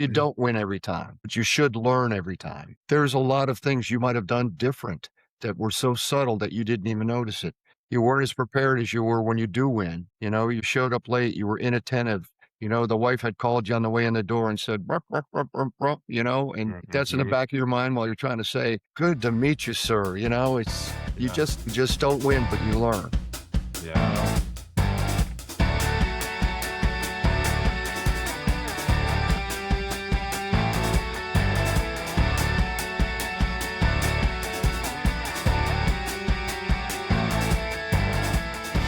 You don't win every time, but you should learn every time. There's a lot of things you might have done different that were so subtle that you didn't even notice it. You weren't as prepared as you were when you do win. You showed up late, you were inattentive. The wife had called you on the way in the door and said, "Rup, rup, rup, rup, rup," and that's in the Mhm. back of your mind while you're trying to say, "Good to meet you, sir." It's you Yeah. just don't win, but you learn. Yeah.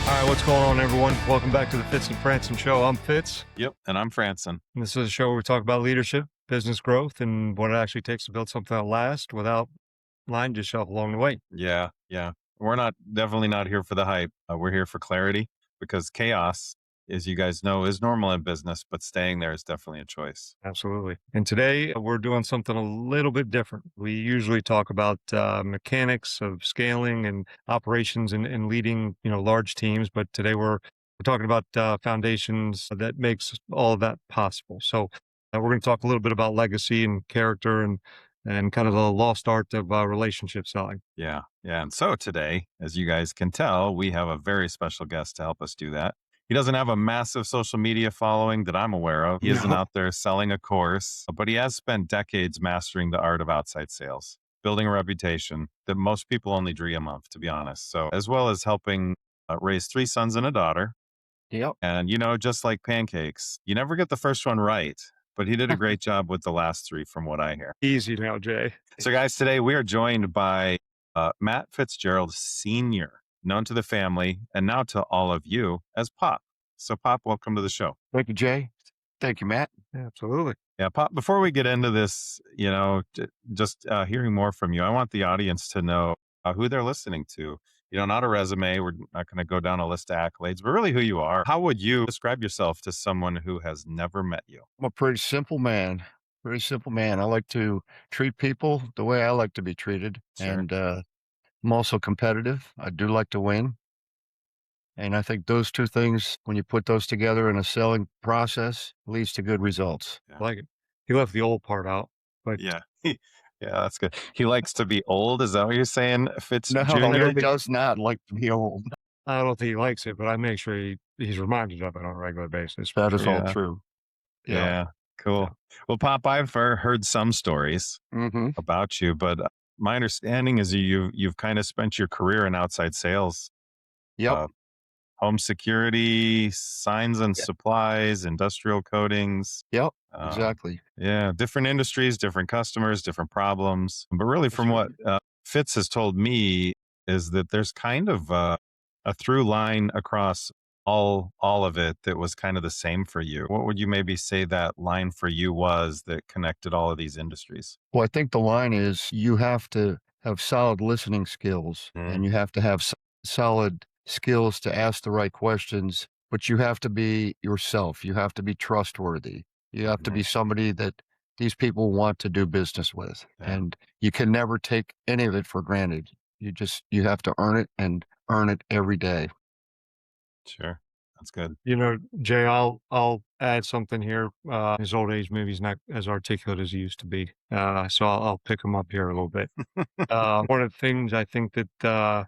All right, what's going on, everyone? Welcome back to the Fitz and Franson show. I'm Fitz, Yep. And I'm Franson. and this is a show where we talk about leadership, business growth, and what it actually takes to build something that lasts without lying to yourself along the way. Yeah. Yeah. We're definitely not here for the hype. We're here for clarity because chaos, as you guys know, is normal in business, but staying there is definitely a choice. Absolutely. And today we're doing something a little bit different. We usually talk about mechanics of scaling and operations and leading, large teams, but today we're talking about foundations that makes all of that possible. So we're going to talk a little bit about legacy and character and kind of the lost art of relationship selling. Yeah. Yeah. And so today, as you guys can tell, we have a very special guest to help us do that. He doesn't have a massive social media following that I'm aware of. He isn't No. out there selling a course, but he has spent decades mastering the art of outside sales, building a reputation that most people only dream of, to be honest. So, as well as helping raise 3 sons and a daughter. Yep. And, just like pancakes, you never get the first one right, but he did a great job with the last 3, from what I hear. Easy now, Jay. So, guys, today we are joined by Matt Fitzgerald Sr., known to the family and now to all of you as Pop. So, Pop, welcome to the show. Thank you, Jay. Thank you, Matt. Absolutely. Yeah, Pop, before we get into this, just hearing more from you, I want the audience to know who they're listening to. Not a resume. We're not going to go down a list of accolades, but really who you are. How would you describe yourself to someone who has never met you? I'm a pretty simple man. Very simple man. I like to treat people the way I like to be treated. Sure. And I'm also competitive. I do like to win. And I think those two things, when you put those together in a selling process, leads to good results. Yeah. Like it. He left the old part out, but Yeah. Yeah, that's good. He likes to be old. Is that what you're saying, Fitz No, Jr.? he does not like to be old. I don't think he likes it, but I make sure he's reminded of it on a regular basis. for That is sure. all Yeah. true. Yeah. Cool. Well, Pop, I've heard some stories Mm-hmm. about you, but my understanding is you've kind of spent your career in outside sales, Yep. uh, home security, signs and Yeah. supplies, industrial coatings. Yep. Um, Exactly. Yeah, different industries, different customers, different problems. But really, from what Fitz has told me, is that there's kind of a through line across all of it that was kind of the same for you. What would you maybe say that line for you was that connected all of these industries? Well, I think the line is you have to have solid listening skills and you have to have solid skills to ask the right questions, but you have to be yourself. You have to be trustworthy. You have to be somebody that these people want to do business with. Yeah. And you can never take any of it for granted. You have to earn it and earn it every day. Sure, that's good. Jay, I'll add something here. His old age, maybe he's not as articulate as he used to be. So I'll pick him up here a little bit. One of the things I think that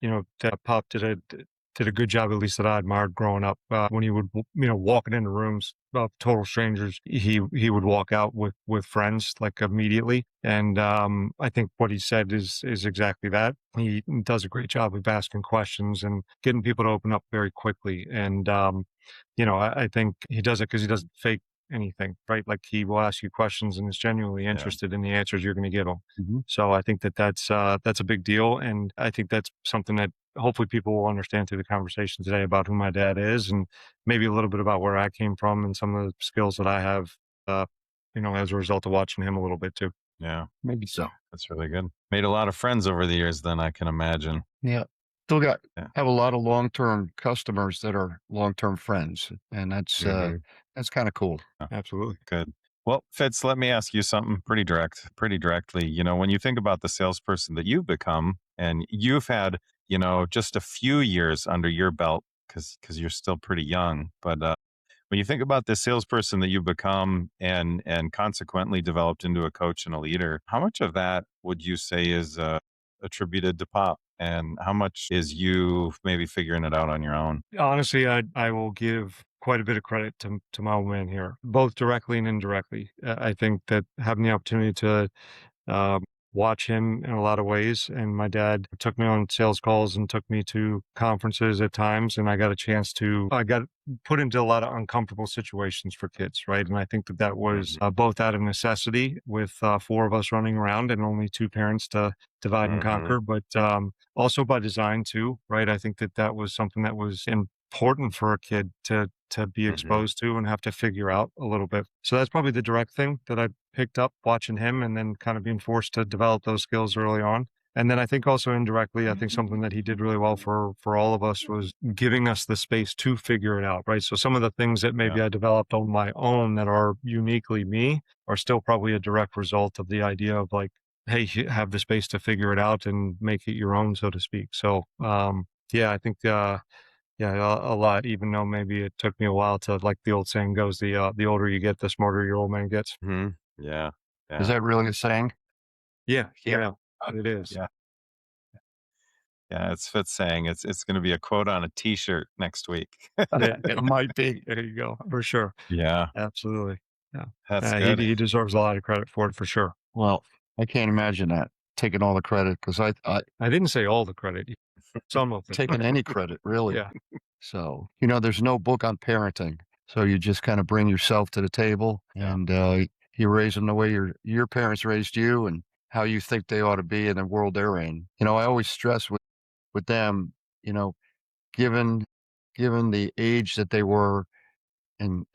that Pop did a good job, at least that I admired growing up. When he would, walking into rooms of total strangers, he would walk out with friends like immediately. And I think what he said is exactly that. He does a great job of asking questions and getting people to open up very quickly. And I think he does it because he doesn't fake anything, right? Like he will ask you questions and is genuinely interested in the answers you're going to give him. Mm-hmm. So I think that's a big deal, and I think that's something that hopefully people will understand through the conversation today about who my dad is, and maybe a little bit about where I came from and some of the skills that I have, as a result of watching him a little bit too. Yeah, Maybe so. that's really good. Made a lot of friends over the years, then I can imagine. Yeah. Still Yeah. have a lot of long-term customers that are long-term friends. And that's kind of cool. Absolutely. Good. Well, Fitz, let me ask you something pretty directly. When you think about the salesperson that you've become, and you've had, just a few years under your belt, because you're still pretty young, but When you think about the salesperson that you've become and consequently developed into a coach and a leader, how much of that would you say is attributed to Pop, and how much is you maybe figuring it out on your own? Honestly, I will give quite a bit of credit to my old man here, both directly and indirectly. I think that having the opportunity to um, watch him in a lot of ways. And my dad took me on sales calls and took me to conferences at times. And I got put into a lot of uncomfortable situations for kids, right? And I think that that was Mhm. both out of necessity with four of us running around and only two parents to divide and Mhm. conquer, but also by design too, right? I think that that was something that was important for a kid to be Mhm. exposed to and have to figure out a little bit. So that's probably the direct thing that I picked up watching him and then kind of being forced to develop those skills early on. And then I think also indirectly, I think something that he did really well for all of us was giving us the space to figure it out, right? So some of the things that Yeah. maybe I developed on my own that are uniquely me are still probably a direct result of the idea of like, hey, you have the space to figure it out and make it your own, so to speak. So yeah, I think yeah, a lot, even though maybe it took me a while to, like the old saying goes, the older you get, the smarter your old man gets. Mhm. Yeah. Is Yeah. that really a saying? Yeah, Yeah. yeah, it is. Yeah. Yeah. It's Fitz saying it's going to be a quote on a T-shirt next week. Yeah, it might be. There you go, for sure. Yeah, Absolutely. Yeah. that's He good. he deserves a lot of credit for it for sure. Well, I can't imagine that, taking all the credit, because I I didn't say all the credit, some of it. taking any credit, really. Yeah, So, there's no book on parenting. So you just kind of bring yourself to the table, Yeah. and you raise them the way your parents raised you and how you think they ought to be in the world they're in. I always stress with them, you know, given given the age that they were and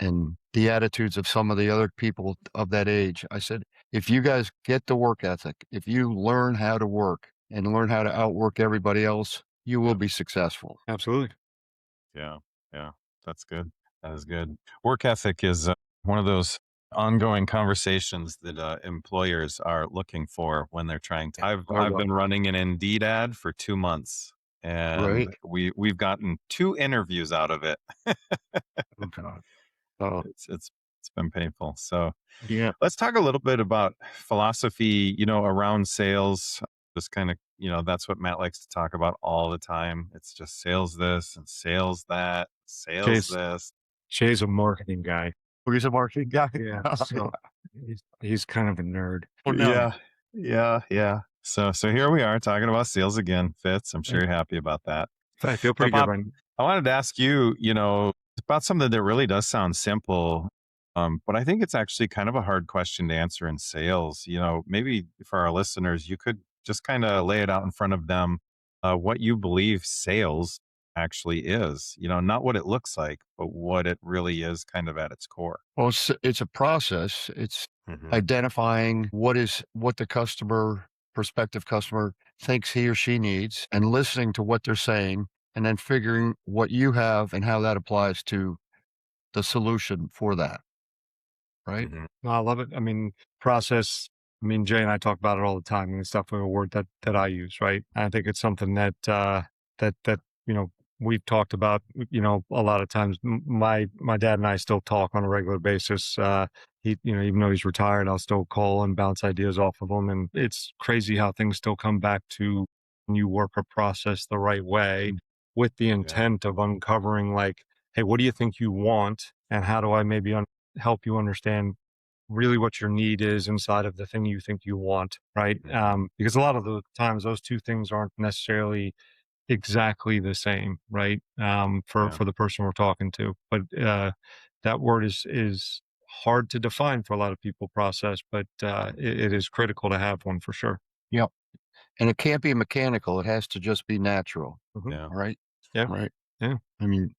the attitudes of some of the other people of that age, I said, if you guys get the work ethic, if you learn how to work and learn how to outwork everybody else, you will Yeah. be successful. absolutely. Yeah. Yeah. That's good. That is good. Work ethic is one of those ongoing conversations that employers are looking for when they're trying to. I've Hard. been running an Indeed ad for 2 months, and Right? we've gotten two interviews out of it. Oh, God. Oh, It's been painful. So yeah. let's talk a little bit about philosophy, around sales. Just kind of, that's what Matt likes to talk about all the time. It's just sales this and sales that, sales Chase this. Shay's a marketing guy. Well, he's a marketing guy. Yeah, Oh, so he's kind of a nerd. Well, no, Yeah. Yeah. Yeah. So here we are talking about sales again, Fitz. I'm sure you're happy about that. I feel But pretty good Bob, right. I wanted to ask you, about something that really does sound simple. But I think it's actually kind of a hard question to answer in sales. Maybe for our listeners, you could just kind of lay it out in front of them, what you believe sales actually is, not what it looks like, but what it really is kind of at its core. well, it's a process. It's Hmm. identifying what the prospective customer thinks he or she needs and listening to what they're saying and then figuring what you have and how that applies to the solution for that, right? Hmm. No, I love it. I mean, process. I mean, Jay and I talk about it all the time, and it's definitely a word that I use, right? I think it's something that that we've talked about, a lot of times. My dad and I still talk on a regular basis. Even though he's retired, I'll still call and bounce ideas off of him, and it's crazy how things still come back to when you work a process the right way with the Yeah. intent of uncovering, like, hey, what do you think you want, and how do I maybe help you understand really what your need is inside of the thing you think you want, right? Hmm. Because a lot of the times those two things aren't necessarily exactly the same, right? For Yeah. for the person we're talking to, but that word is hard to define for a lot of people. Process, but it is critical to have one for sure. Yep. And it can't be mechanical. It has to just be natural. Hmm. Yeah. All right. Yeah, Right. yeah, I mean,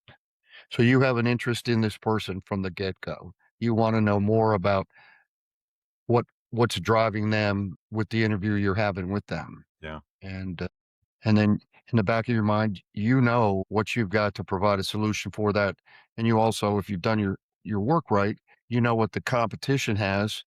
so you have an interest in this person from the get go. You want to know more about what's driving them with the interview you're having with them. Yeah. And then in the back of your mind, what you've got to provide a solution for that. And you also, if you've done your work right, you know what the competition has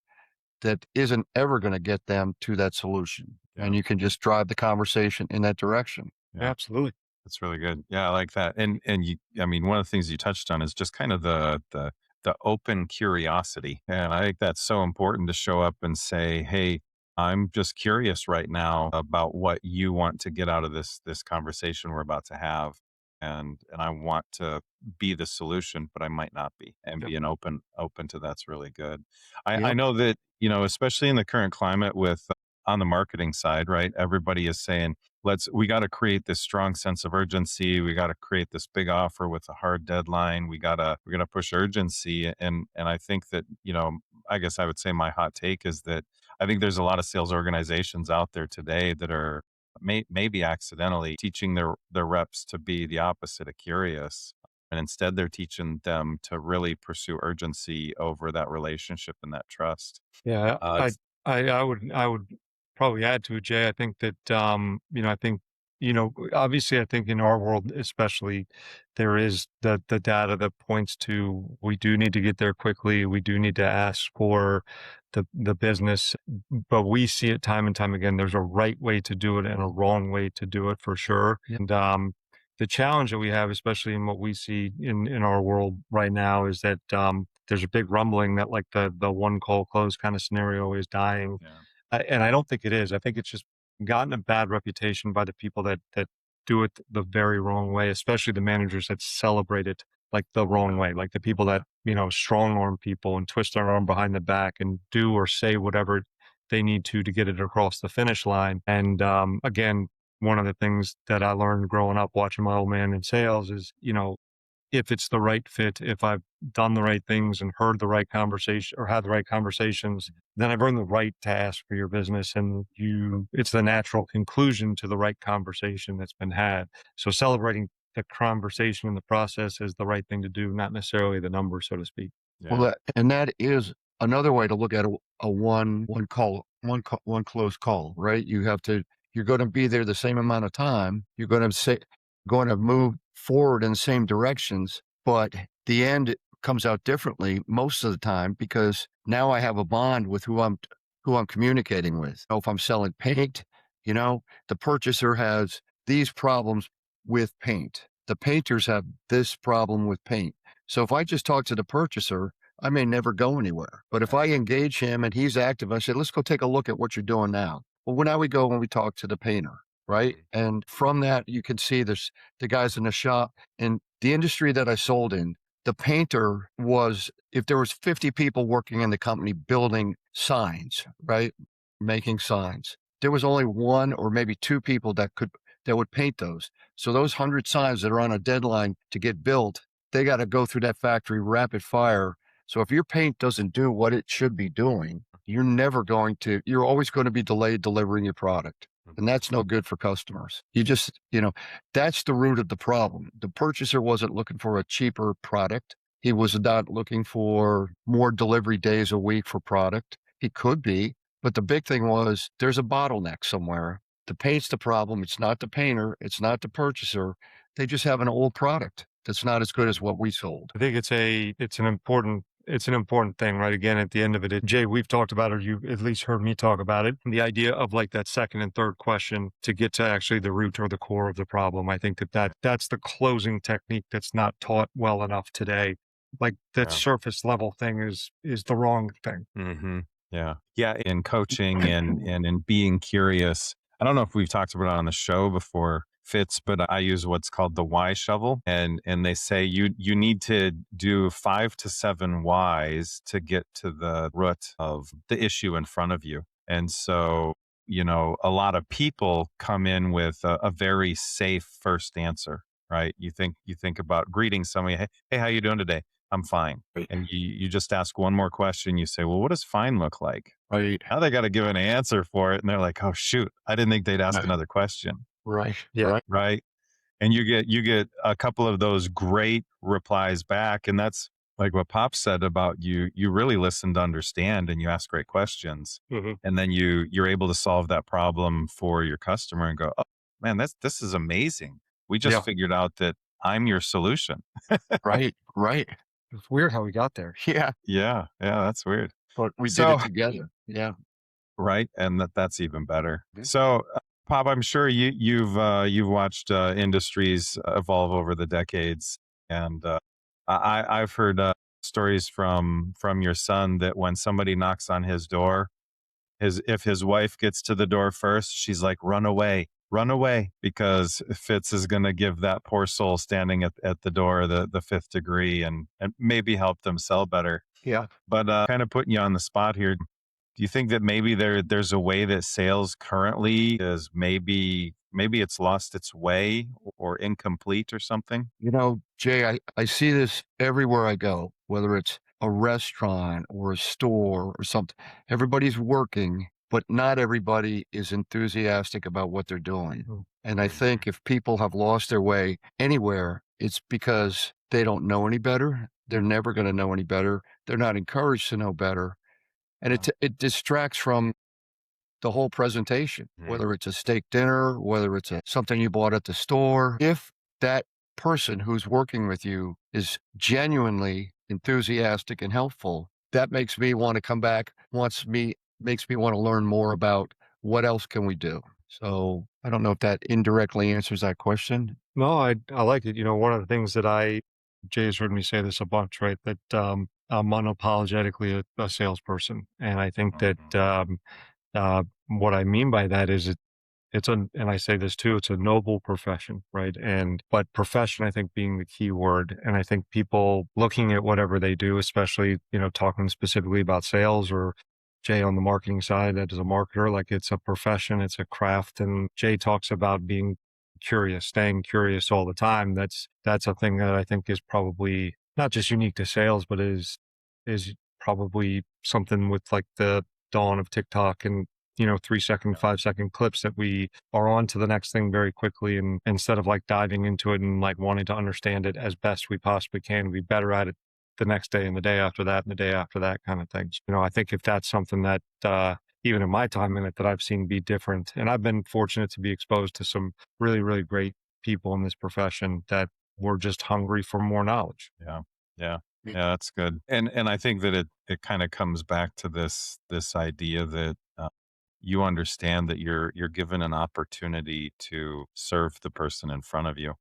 that isn't ever going to get them to that solution. Yeah. And you can just drive the conversation in that direction. Yeah. absolutely. That's really good. Yeah, I like that. And you, I mean, one of the things you touched on is just kind of the open curiosity. And I think that's so important to show up and say, "Hey, I'm just curious right now about what you want to get out of this conversation we're about to have. And I want to be the solution, but I might not be." And Yep. being open to that's really good. I Yep. know that, especially in the current climate with on the marketing side, right? Everybody is saying, we got to create this strong sense of urgency. We got to create this big offer with a hard deadline. We're gonna push urgency. And I think that, I guess I would say my hot take is that I think there's a lot of sales organizations out there today that are maybe accidentally teaching their reps to be the opposite of curious. And instead they're teaching them to really pursue urgency over that relationship and that trust. Yeah, I It's I would probably add to it, Jay. I think that I think obviously, I think in our world, especially, there is the data that points to we do need to get there quickly. We do need to ask for the business, but we see it time and time again. There's a right way to do it and a wrong way to do it for sure. And the challenge that we have, especially in what we see in our world right now, is that there's a big rumbling that like the one call close kind of scenario is dying, yeah, and I don't think it is. I think it's just gotten a bad reputation by the people that do it the very wrong way, especially the managers that celebrate it like the wrong way, like the people that strong arm people and twist their arm behind the back and do or say whatever they need to get it across the finish line. And again, one of the things that I learned growing up watching my old man in sales is, if it's the right fit, if I've done the right things and heard the right conversation or had the right conversations, then I've earned the right to ask for your business. And it's the natural conclusion to the right conversation that's been had. So celebrating the conversation and the process is the right thing to do, not necessarily the number, so to speak. Well, yeah, that is another way to look at a one close call, right? You're gonna be there the same amount of time. You're gonna move forward in the same directions, but the end comes out differently most of the time because now I have a bond with who I'm communicating with. If I'm selling paint, the purchaser has these problems with paint. The painters have this problem with paint. So if I just talk to the purchaser, I may never go anywhere. But if I engage him and he's active, I say, let's go take a look at what you're doing now. Well, now we go when we talk to the painter, right? And from that, you can see there's the guys in the shop and the industry that I sold in. The painter was, if there was 50 people working in the company building signs, right? Making signs. There was only one or maybe two people that would paint those. So those 100 signs that are on a deadline to get built, they got to go through that factory rapid fire. So if your paint doesn't do what it should be doing, you're always going to be delayed delivering your product. And that's no good for customers. That's the root of the problem. The purchaser wasn't looking for a cheaper product. He was not looking for more delivery days a week for product. He could be, but the big thing was there's a bottleneck somewhere. The paint's the problem. It's not the painter. It's not the purchaser. They just have an old product that's not as good as what we sold. I think it's an important thing, right? Again, at the end of it, Jay, we've talked about it, or you've at least heard me talk about it. The idea of like that second and third question to get to actually the root or the core of the problem. I think that's the closing technique that's not taught well enough today. Like that yeah. surface level thing is the wrong thing. hmm Yeah. Yeah. In coaching and in being curious. I don't know if we've talked about it on the show before, Fitz, but I use what's called the why shovel. And they say you need to do 5 to 7 whys to get to the root of the issue in front of you. And so, a lot of people come in with a very safe first answer, right? You think about greeting somebody, hey, how you doing today? I'm fine. And you just ask one more question. You say, well, what does fine look like? Right. Now they got to give an answer for it. And they're like, oh, shoot, I didn't think they'd ask Uh, another question. Right. Yeah. Right. Right. And you get a couple of those great replies back. And that's like what Pop said about you really listen to understand and you ask great questions. Mhm. And then you're able to solve that problem for your customer and go, oh man, this is amazing. We just Yeah. figured out that I'm your solution. Right. Right. It's weird how we got there. Yeah. Yeah. Yeah. That's weird. But we did So it together. Yeah. right, and that's even better. Yeah. So, Pop, I'm sure you've watched industries evolve over the decades, and I've heard stories from your son that when somebody knocks on his door, his if his wife gets to the door first, she's like, run away, because Fitz is going to give that poor soul standing at the door the fifth degree, and maybe help them sell better. Yeah. But kind of putting you on the spot here, do you think that maybe there's a way that sales currently is maybe it's lost its way or incomplete or something? Jay, I see this everywhere I go, whether it's a restaurant or a store or something. Everybody's working, but not everybody is enthusiastic about what they're doing. And I think if people have lost their way anywhere, it's because they don't know any better. They're never going to know any better. They're not encouraged to know better. And it distracts from the whole presentation, whether it's a steak dinner, whether it's something you bought at the store. If that person who's working with you is genuinely enthusiastic and helpful, that makes me want to come back, makes me want to learn more about what else can we do. So I don't know if that indirectly answers that question. No, I like it. One of the things that Jay's heard me say this a bunch, right? That I'm unapologetically a salesperson, and I think that what I mean by that is and I say this too, it's a noble profession, right? But profession, I think, being the key word. And I think people looking at whatever they do, especially, talking specifically about sales, or Jay on the marketing side, that is a marketer, like it's a profession, it's a craft. And Jay talks about being curious, staying curious all the time. That's a thing that I think is probably not just unique to sales, but is probably something with like the dawn of TikTok and 3-second, 5-second clips, that we are on to the next thing very quickly. And instead of like diving into it and like wanting to understand it as best we possibly can, be better at it the next day and the day after that and the day after that kind of things. I think if that's something that, even in my time in it, that I've seen be different. And I've been fortunate to be exposed to some really, really great people in this profession that were just hungry for more knowledge. Yeah. Yeah. Yeah, that's good. And I think that it kind of comes back to this idea that you understand that you're given an opportunity to serve the person in front of you.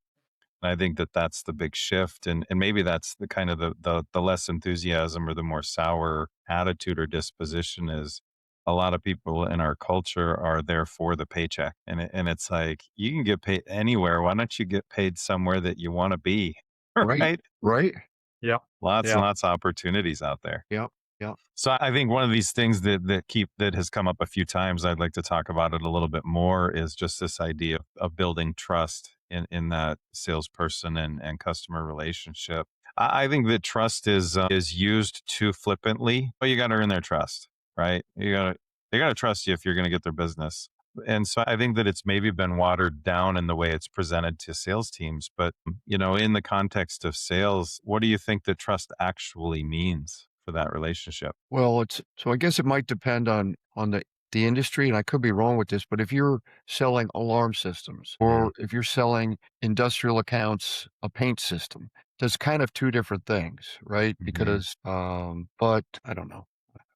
And I think that that's the big shift, and maybe that's the kind of the less enthusiasm or the more sour attitude or disposition is. A lot of people in our culture are there for the paycheck, and it's like, you can get paid anywhere. Why don't you get paid somewhere that you want to be? Right. Right? Right. Yeah. Lots and Yeah. lots of opportunities out there. Yeah. Yeah. So I think one of these things that has come up a few times, I'd like to talk about it a little bit more, is just this idea of building trust in that salesperson and customer relationship. I think that trust is used too flippantly, but you got to earn their trust, right? They got to trust you if you're going to get their business. And so I think that it's maybe been watered down in the way it's presented to sales teams. But, in the context of sales, what do you think that trust actually means for that relationship? Well, I guess it might depend on the industry, and I could be wrong with this, but if you're selling alarm systems or if you're selling industrial accounts, a paint system, there's kind of two different things, right? Because, but I don't know.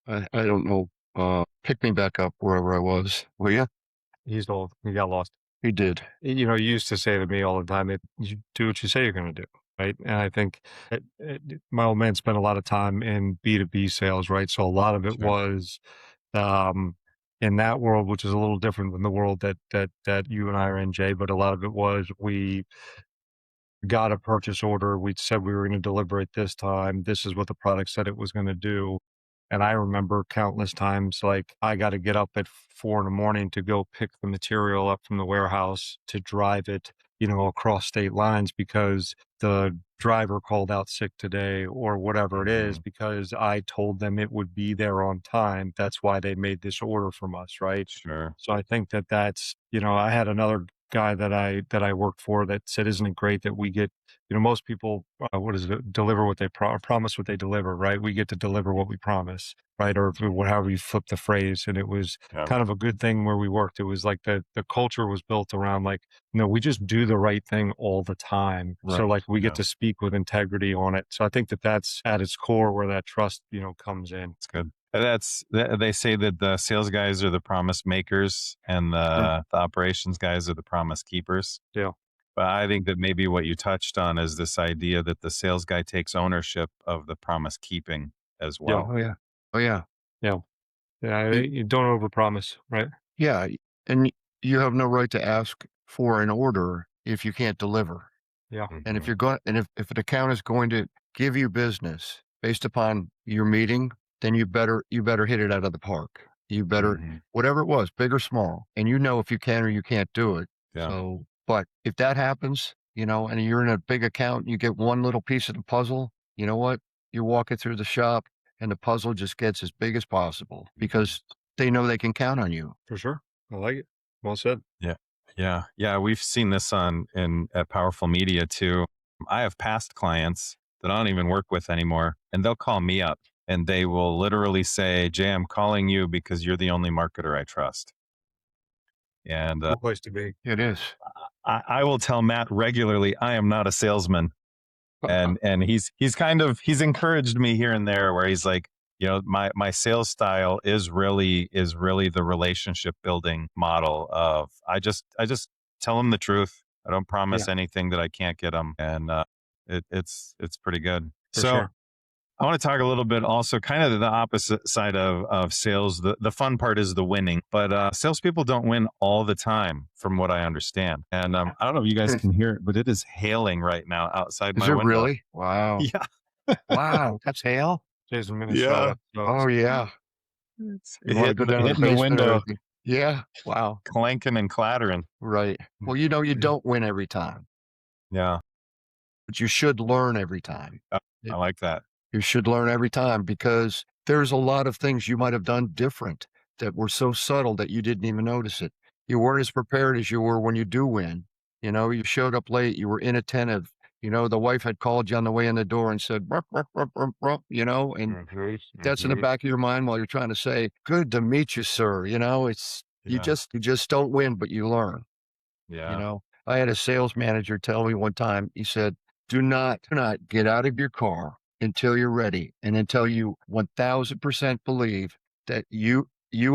I don't know. Pick me back up wherever I was. Will you? He's old. He got lost. He did. You used to say to me all the time, you do what you say you're going to do. Right. And I think my old man spent a lot of time in B2B sales. Right. So a lot of it Sure. was in that world, which is a little different than the world that you and I are in, Jay. But a lot of it was, we got a purchase order. We said we were going to deliver it this time. This is what the product said it was going to do. And I remember countless times, like, I got to get up at 4 in the morning to go pick the material up from the warehouse to drive it, across state lines, because the driver called out sick today or whatever it is, because I told them it would be there on time. That's why they made this order from us. Right. Sure. So I think that's, I had another guy that I worked for that said, isn't it great that we get, most people, what is it, deliver what they promise what they deliver, right? We get to deliver what we promise, right? Or however you flip the phrase. And it was kind of a good thing where we worked. It was like the culture was built around, like, we just do the right thing all the time. Right. So like, we get to speak with integrity on it. So I think that's at its core where that trust, comes in. It's good. They say that the sales guys are the promise makers and Sure. the operations guys are the promise keepers. Yeah. But I think that maybe what you touched on is this idea that the sales guy takes ownership of the promise keeping as Yeah. well. Oh, yeah. Oh, yeah. Yeah. Yeah. Y You don't overpromise, right? yeah, and you have no right to ask for an order if you can't deliver. Yeah. And if Mhm. you're going and if an account is going to give you business based upon your meeting, then you better hit it out of the park. You better Mhm. whatever it was, big or small, and you know if you can or you can't do it. Yeah. So, but if that happens, and you're in a big account, you get one little piece of the puzzle, you know what? You're walking through the shop and the puzzle just gets as big as possible Mhm. because they know they can count on you. For sure. I like it. Well said. Yeah. Yeah. Yeah. We've seen this on in at Powerful Media too. I have past clients that I don't even work with anymore, and they'll call me up and they will literally say, Jay, I'm calling you because you're the only marketer I trust. And Cool place to be. It is. I will tell Matt regularly, I am not a salesman. And he's encouraged me here and there where he's like, my sales style is really the relationship building model of I just tell him the truth. I don't Yeah. promise anything that I can't get them, and it's pretty good. For So sure. I want to talk a little bit also kind of the opposite side of sales. The fun part is the winning, but salespeople don't win all the time, from what I understand. And I don't know if you guys can hear it, but it is hailing right now outside Is my it window. really? Wow. Yeah. Wow, that's hail? Jay's in Yeah. Minnesota. So Oh, yeah. It's You wanna go down to the hitting the basement or window, anything? Yeah. Wow. clanking and clattering. Right. Well, you don't win every time, Yeah. but you should learn every time. I I It like that. You should learn every time because there's a lot of things you might have done different that were so subtle that you didn't even notice it. You weren't as prepared as you were when you do win. You showed up late, you were inattentive. The wife had called you on the way in the door and said, "Rup, rup, rup, rup, rup," and Mhm, that's in the mhm. back of your mind while you're trying to say, "Good to meet you, sir." It's Yeah. you just don't win, but you learn. Yeah. I had a sales manager tell me one time, he said, do not get out of your car until you're ready and until you 1000% believe that you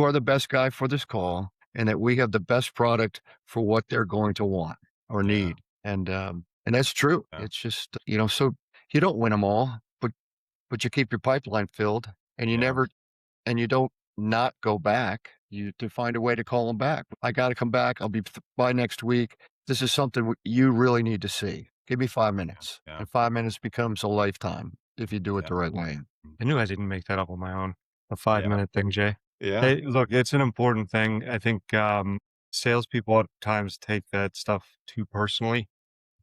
are the best guy for this call and that we have the best product for what they're going to want or Yeah. need. And that's true. Yeah. It's just, so you don't win them all, but you keep your pipeline filled and you Yeah. never and you don't not go back. You to find a way to call them back. I got to come back. I'll be by next week. This is something you really need to see. Give me 5 minutes, Yeah. and 5 minutes becomes a lifetime if you do it Yeah. the right way. I knew I didn't make that up on my own. A Yeah. 5-minute thing, Jay. Yeah. Hey, look, it's an important thing. I think salespeople at times take that stuff too personally,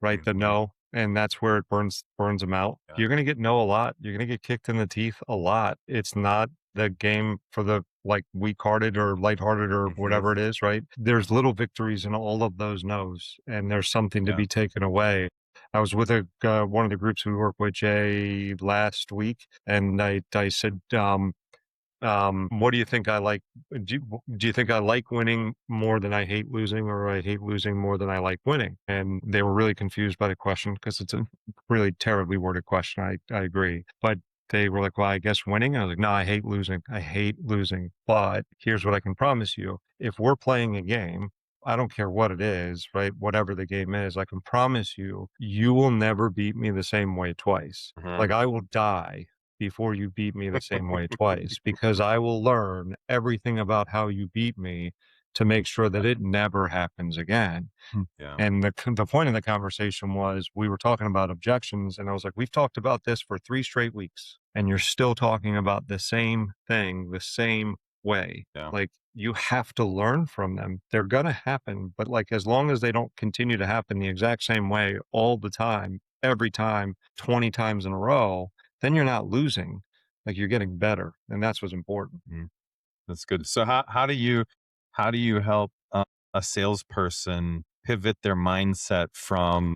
right? The Mhm. no, and that's where it burns them out. Yeah. You're gonna get no a lot. You're gonna get kicked in the teeth a lot. It's not the game for the like weak-hearted or lighthearted or Mhm. whatever it is, right? There's little victories in all of those no's, and there's something to Yeah. be taken away. I was with one of the groups we work with, Jay, last week, and I said, what do you think I like? Do you think I like winning more than I hate losing, or I hate losing more than I like winning? And they were really confused by the question because it's a really terribly worded question. I agree. But they were like, well, I guess winning. I was like, no, I hate losing. I hate losing. But here's what I can promise you. If we're playing a game, I don't care what it is, right? Whatever the game is, I can promise you, you will never beat me the same way twice. Mhm. Like I will die before you beat me the same way twice because I will learn everything about how you beat me to make sure that it never happens again. Yeah. And the point of the conversation was we were talking about objections, and I was like, we've talked about this for 3 straight weeks, and you're still talking about the same thing, the same way. Yeah. Like you have to learn from them. They're gonna happen, but like as long as they don't continue to happen the exact same way all the time, every time, 20 times in a row, then you're not losing. Like you're getting better, and that's what's important. Mhm. That's good. So how do you help a salesperson pivot their mindset from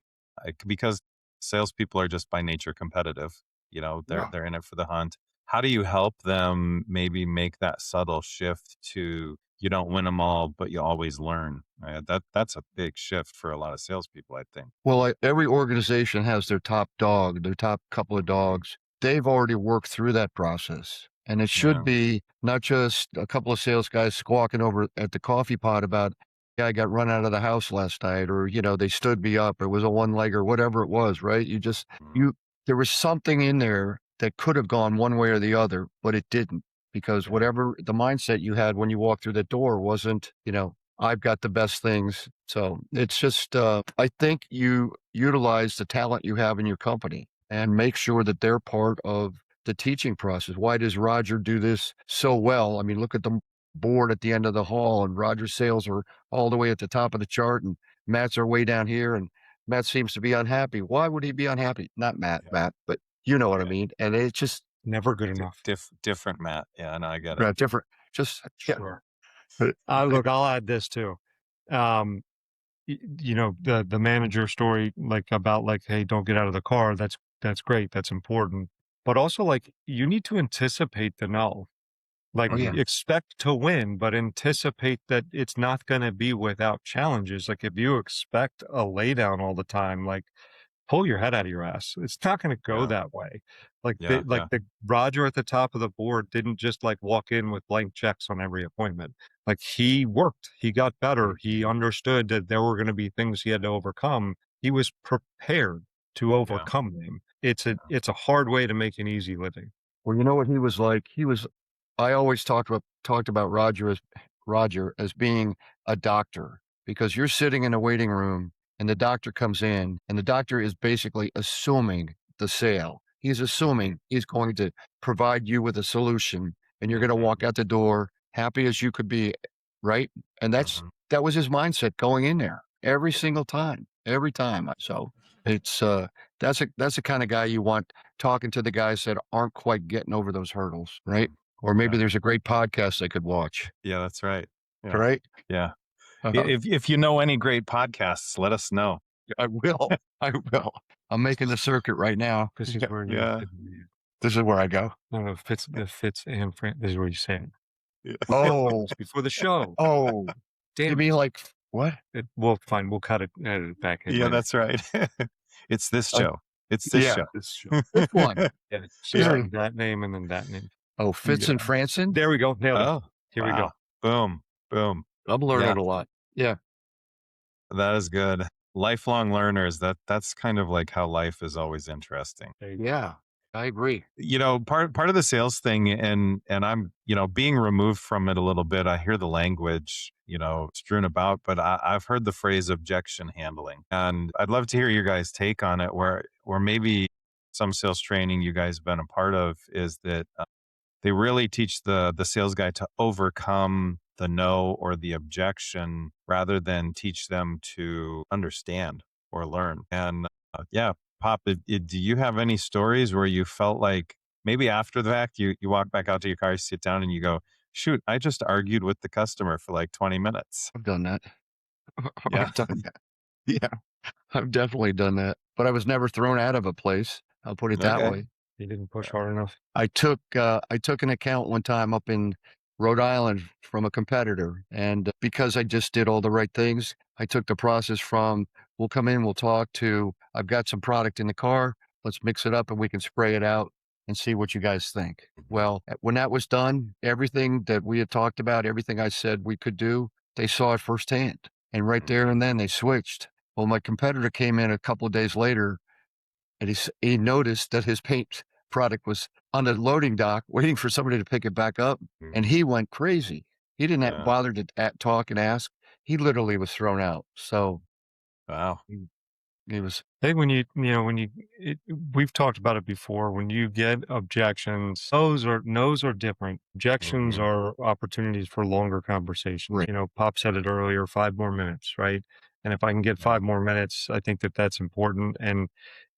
because salespeople are just by nature competitive. They're Yeah. they're in it for the hunt. How do you help them maybe make that subtle shift to you don't win them all, but you always learn? Right? That's a big shift for a lot of salespeople, I think. Well, every organization has their top dog, their top couple of Mhm. dogs. They've already worked through that process. And it should Yeah. be not just a couple of sales guys squawking over at the coffee pot about, yeah, I got run out of the house last night, or, they stood me up. It was a one leg or whatever it was, right? Mhm. You, there was something in there that could have gone one way or the other, but it didn't because Yeah. whatever the mindset you had when you walked through the door wasn't, I've got the best things. So it's just, I think you utilize the talent you have in your company and make sure that they're part of the teaching process. Why does Roger do this so well? I mean, look at the board at the end of the hall, and Roger's sales are all the way at the top of the chart, and Matt's are way down here, and Matt seems to be unhappy. Why would he be unhappy? Not Yeah. Matt, but you know what I Yeah. mean. And it's just Never good enough. Different Matt. Yeah, no, I get it. different. Just yeah. Sure. But Look, I'll add this too. Um, the manager story, like about like, hey, don't get out of the car. That's great. That's important. But also, like, you need to anticipate the no. Like, oh yeah, Mhm. expect to win, but anticipate that it's not going to be without challenges. Like, if you expect a laydown all the time, like, pull your head out of your ass. It's not going to go Yeah. that way. Like Yeah. Yeah. the Roger at the top of the board didn't just like walk in with blank checks on every appointment. Like he worked, he got better. He understood that there were going to be things he had to overcome. He was prepared to Yeah. overcome them. It's a hard way to make an easy living. well, you know what he was like. I always talked about Roger as being a doctor because you're sitting in a waiting room and the doctor comes in and the doctor is basically assuming the sale. He's assuming he's going to provide you with a solution and you're going to Mhm. walk out the door happy as you could be, right? And Mhm. that was his mindset going in there every single time, every time. So it's that's the kind of guy you want talking to the guys that aren't quite getting over those hurdles, right? Mhm. Or Yeah. maybe there's a great podcast they could watch, Yeah, that's right. Yeah. right? Yeah. Uh, If you know any great podcasts, let us know. I will. I will. I'm making the circuit right now. This is where you Yeah. This is where I go. no, no, Fitz and Fran. This is where you say it. Yeah. Oh, It's before the show. oh, you Damn mean it. like what? We'll fine. We'll cut it, edit it back in Yeah, later. that's right. It's this Uh, show. It's this yeah, show. This show. which one? Yeah, These are starting that name and then that name. oh, Fitz and Yeah. Franson. There we go. Nailed it. Oh, Here we go. wow. Boom. Boom. I'm Yeah, learning a lot. Yeah, that is good. Lifelong learners. That's kind of like how life is always interesting. There you go. yeah, I agree. Part of the sales thing, and I'm, being removed from it a little bit. I hear the language, strewn about, but I've heard the phrase objection handling, and I'd love to hear your guys' take on it. Where maybe some sales training you guys have been a part of is that they really teach the sales guy to overcome the no or the objection rather than teach them to understand or learn. And yeah, Pop, do you have any stories where you felt like maybe after the fact you walk back out to your car, you sit down and you go, shoot, I just argued with the customer for like 20 minutes. I've done that. Yeah. I've done that. Yeah, I've definitely done that. But I was never thrown out of a place. I'll put it that Okay. way. You didn't push hard enough. I took an account one time up in Rhode Island from a competitor, and because I just did all the right things, I took the process from we'll come in, we'll talk to I've got some product in the car, let's mix it up and we can spray it out and see what you guys think. Well, when that was done, everything that we had talked about, everything I said we could do, they saw it firsthand. And right there Mhm. and then they switched. Well, my competitor came in a couple of days later and he noticed that his paint product was on the loading dock waiting for somebody to pick it back up, and Mhm. he went crazy. He didn't Yeah. bother to talk and ask. He literally was thrown out. So Wow. he was I think we've talked about it before. When you get objections, no's are different. Objections Mhm. are opportunities for longer conversations. right. Pop said it earlier, 5 more minutes, right? And if I can get Yeah. 5 more minutes, I think that that's important. And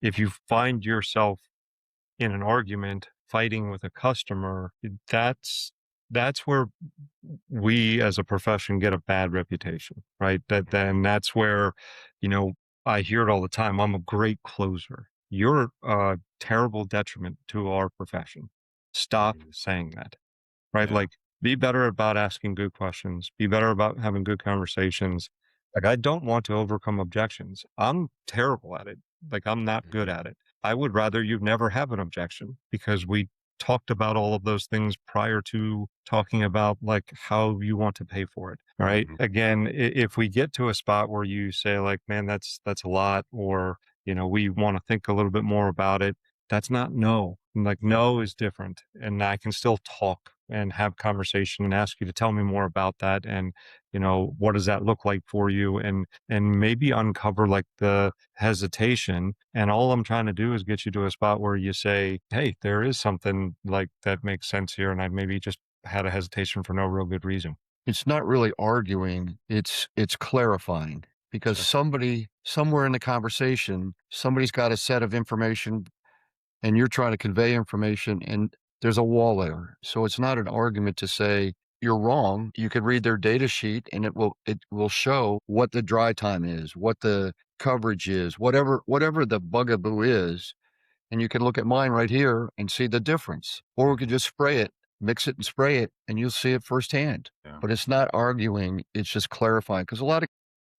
if you find yourself in an argument fighting with a customer, that's where we as a profession get a bad reputation, right? That's where, you know, I hear it all the time. I'm a great closer. You're a terrible detriment to our profession. Stop Mhm. saying that, right? Yeah. Like, be better about asking good questions, be better about having good conversations. Like, I don't want to overcome objections. I'm terrible at it. Like, I'm not good Mhm. at it. I would rather you never have an objection because we talked about all of those things prior to talking about like how you want to pay for it. All right. Mhm. Again, if we get to a spot where you say like, man, that's a lot, or, we want to think a little bit more about it, that's not no. Like no is different. And I can still talk and have conversation and ask you to tell me more about that. And, what does that look like for you? And maybe uncover like the hesitation. And all I'm trying to do is get you to a spot where you say, hey, there is something like that makes sense here. And I maybe just had a hesitation for no real good reason. It's not really arguing, it's clarifying because Sure. somebody somewhere in the conversation, somebody's got a set of information and you're trying to convey information and there's a wall there. So it's not an argument to say you're wrong. You could read their data sheet and it will show what the dry time is, what the coverage is, whatever the bugaboo is, and you can look at mine right here and see the difference. Or we could just spray it, mix it and spray it, and you'll see it firsthand. Yeah. But it's not arguing, it's just clarifying. Because a lot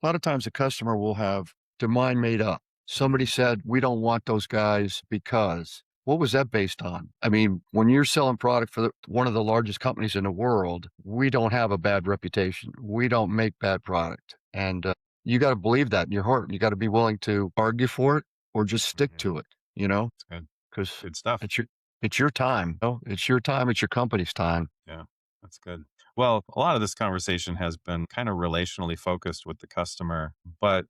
of times the customer will have their mind made up. Somebody said, we don't want those guys because what was that based on? I mean, when you're selling product for one of the largest companies in the world, we don't have a bad reputation. We don't make bad product. And you got to believe that in your heart. You got to be willing to argue for it or just stick Mhm. to it, you know, It's good. because Good stuff. it's your time. It's your time. It's your company's time. Yeah, that's good. Well, a lot of this conversation has been kind of relationally focused with the customer, but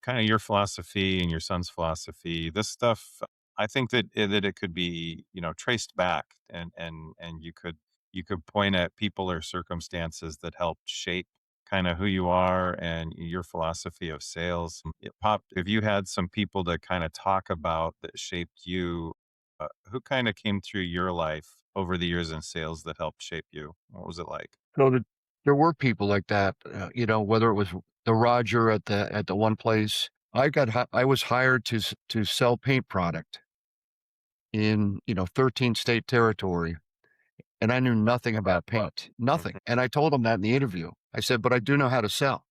kind of your philosophy and your son's philosophy, this stuff, I think that it could be, traced back and you could point at people or circumstances that helped shape kind of who you are and your philosophy of sales. If you had some people to kind of talk about that shaped you, who kind of came through your life over the years in sales that helped shape you? What was it like? So there were people like that, whether it was the Roger at the one place. I was hired to sell paint product in 13 state territory, and I knew nothing about paint, nothing. And I told him that in the interview. I said, but I do know how to sell.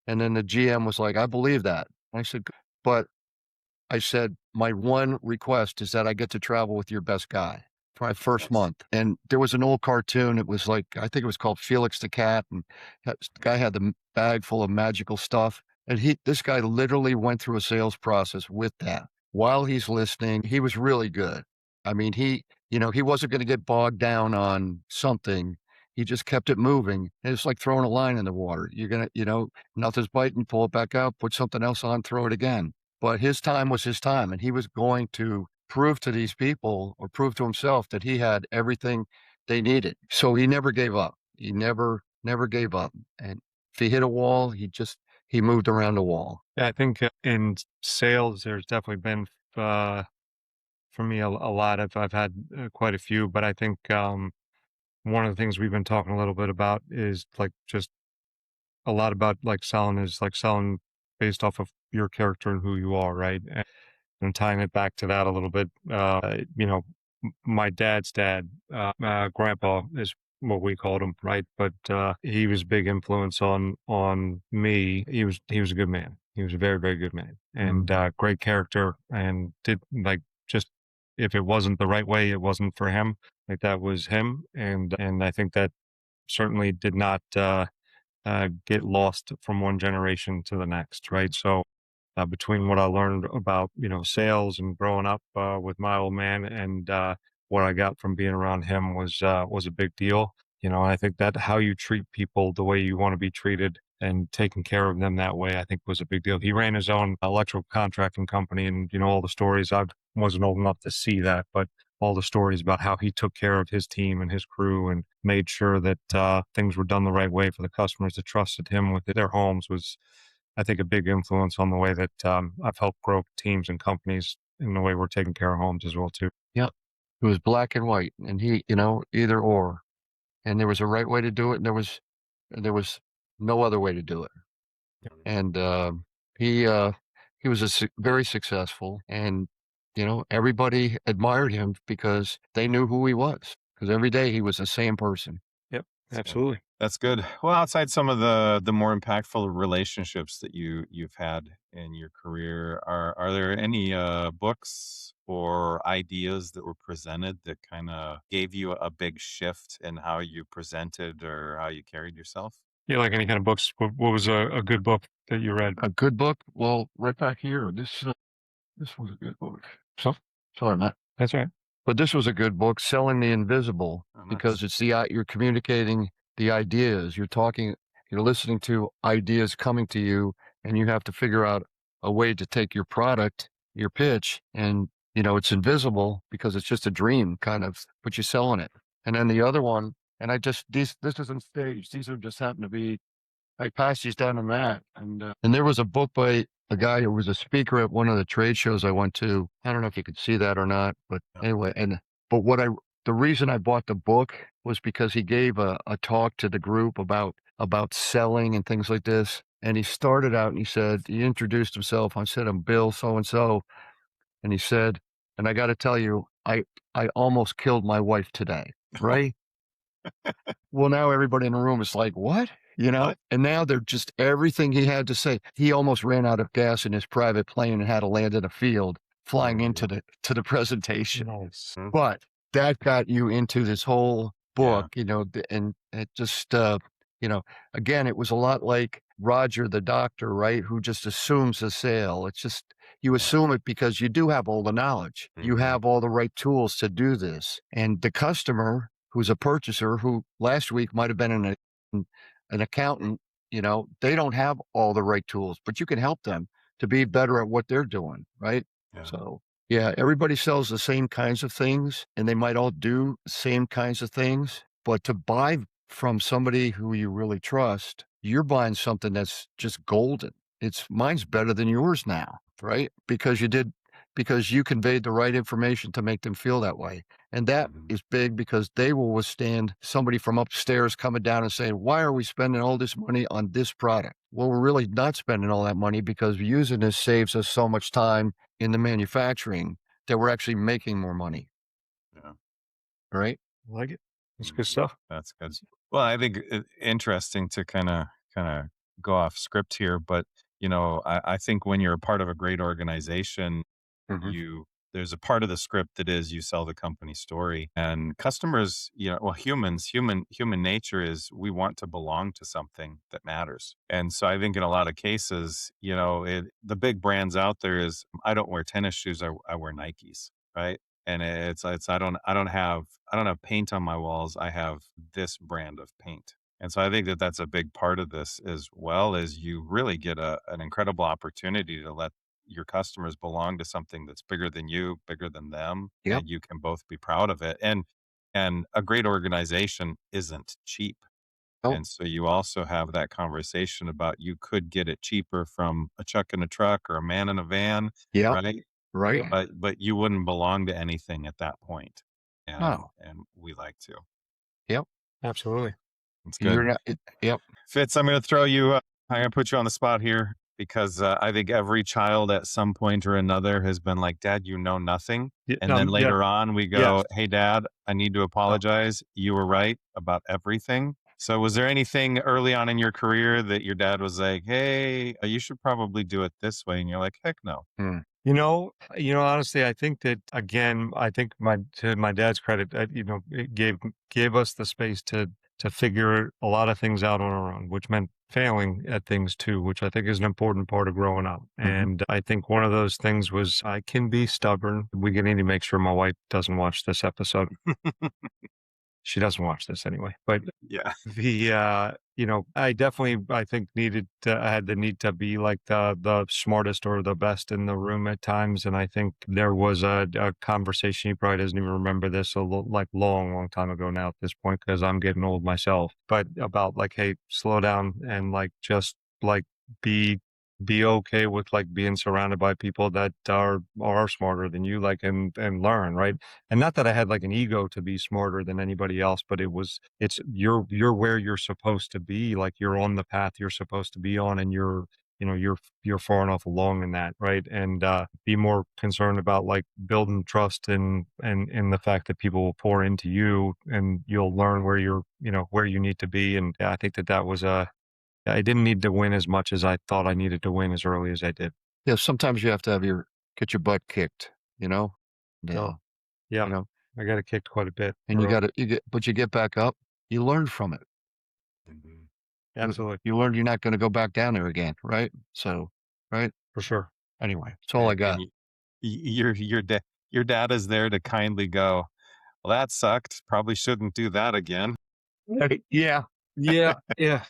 And then the GM was like, I believe that. I said, but I said, my one request is that I get to travel with your best guy for my first Nice. month. And there was an old cartoon. It was like, I think it was called Felix the Cat. And the guy had the bag full of magical stuff. And this guy literally went through a sales process with that. While he's listening, he was really good. I mean, he wasn't going to get bogged down on something. He just kept it moving. It's like throwing a line in the water. You're going to, nothing's biting, pull it back out, put something else on, throw it again. But his time was his time, and he was going to prove to these people or prove to himself that he had everything they needed. So he never gave up. He never gave up. And if he hit a wall, he moved around the wall. Yeah, I think in sales, there's definitely been for me a lot. I've had quite a few, but I think one of the things we've been talking a little bit about is like just a lot about like selling is like selling based off of your character and who you are, right? And tying it back to that a little bit, my dad's dad, grandpa is what we called him, right? But he was a big influence on me. He was a good man. He was a very very good man and great character. And did like just if it wasn't the right way, it wasn't for him. Like that was him, and I think that certainly did not get lost from one generation to the next, right? So between what I learned about sales and growing up with my old man and what I got from being around him was a big deal. I think that how you treat people the way you want to be treated and taking care of them that way, I think was a big deal. He ran his own electrical contracting company, and all the stories. I wasn't old enough to see that, but all the stories about how he took care of his team and his crew and made sure that things were done the right way for the customers that trusted him with their homes was, I think, a big influence on the way that I've helped grow teams and companies in the way we're taking care of homes as well too. Yep. It was black and white, and either or. And there was a right way to do it, and there was no other way to do it. And he he was very successful, and everybody admired him because they knew who he was. Because every day he was the same person. Yep. That's good. Absolutely. That's good. Well, outside some of the more impactful relationships that you've had in your career, are there any books or ideas that were presented that kind of gave you a big shift in how you presented or how you carried yourself? You like any kind of books? What was a good book that you read? A good book? Well, right back here, this was a good book. So sorry, Matt. That's right. But this was a good book, Selling the Invisible, Oh, because nice. it's you're communicating the ideas. You're listening to ideas coming to you, and you have to figure out a way to take your product, your pitch, and it's invisible because it's just a dream kind of, but you're selling it. And then the other one, and this isn't staged. These are just happen to be I passed these down to Matt, and there was a book by a guy who was a speaker at one of the trade shows I went to. I don't know if you could see that or not, but Yeah. anyway, but the reason I bought the book was because he gave a talk to the group about selling and things like this. And he started out and he introduced himself. I said, I'm Bill so and so, and he said, and I got to tell you, I almost killed my wife today, right? Well, now everybody in the room is like, "What?" What? And now they're just everything he had to say. He almost ran out of gas in his private plane and had to land in a field flying Oh, into dear. the presentation. Nice. Hmm. But that got you into this whole Yeah. book, and it just, you know, again, it was a lot like Roger the doctor, right? Who just assumes a sale. It's just, you Yeah. assume it because you do have all the knowledge. You Hmm. have all the right tools to do this. And the customer who's a purchaser who last week might have been an accountant, they don't have all the right tools, but you can help them to be better at what they're doing, right? Yeah. So yeah, everybody sells the same kinds of things and they might all do the same kinds of things, but to buy from somebody who you really trust, you're buying something that's just golden. Mine's better than yours now, right? Because you conveyed the right information to make them feel that way. And that Hmm. is big because they will withstand somebody from upstairs coming down and saying, why are we spending all this money on this product? Well, we're really not spending all that money because using this saves us so much time in the manufacturing that we're actually making more money, Yeah. right? I like it. That's good Mhm. stuff. That's good. Well, I think interesting to kind of go off script here, but I think when you're a part of a great organization, Mhm. you there's a part of the script that is you sell the company story, and customers, well, human nature is we want to belong to something that matters. And so I think in a lot of cases, the big brands out there is I don't wear tennis shoes, I wear Nikes, right? And it's I don't have paint on my walls. I have this brand of paint. And so I think that that's a big part of this as well, is you really get an incredible opportunity to let your customers belong to something that's bigger than you, bigger than them, Yep. and you can both be proud of it. And a great organization isn't cheap. Oh, And so you also have that conversation about you could get it cheaper from a chuck in a truck or a man in a van, yep. right? Right. But you wouldn't belong to anything at that point, No. and we like to. Yep. Absolutely. It's You're good. not. Yep. Fitz, I'm gonna put you on the spot here because, I think every child at some point or another has been like, "Dad, you know nothing." Yeah. And then Yeah. later on, we Yes. go, "Hey, Dad, I need to Oh, apologize. You were right about everything." So was there anything early on in your career that your dad was like, "Hey, you should probably do it this way," and you're like, "Heck no." hmm. Honestly, I think that again, I think to my dad's credit, it gave us the space to figure a lot of things out on our own, which meant failing at things too, which I think is an important part of growing up. Mhm. And I think one of those things was I can be stubborn. We need to make sure my wife doesn't watch this episode. She doesn't watch this anyway, but Yeah. I definitely, I think I had the need to be like the smartest or the best in the room at times. And I think there was a conversation, he probably doesn't even remember this, like long time ago now at this point, because I'm getting old myself, but about like, hey, slow down and like, just like be, be okay with like being surrounded by people that are smarter than you, like, and learn, right? And not that I had like an ego to be smarter than anybody else, but you're where you're supposed to be, like you're on the path you're supposed to be on, and you're far enough along in that, right? And be more concerned about like building trust and the fact that people will pour into you, and you'll learn where where you need to be. And yeah, I think that was I didn't need to win as much as I thought I needed to win as early as I did. Yeah, sometimes you have to get your butt kicked, you know? Yeah, So yeah, you know, I got it kicked quite a bit. and early. but you get back up, you learn from it. Absolutely, You learn you're not gonna go back down there again, right? So, right? for sure. Anyway, that's all I got. And your dad is there to kindly go, well, that sucked. Probably shouldn't do that again. Right, yeah. Yeah, yeah.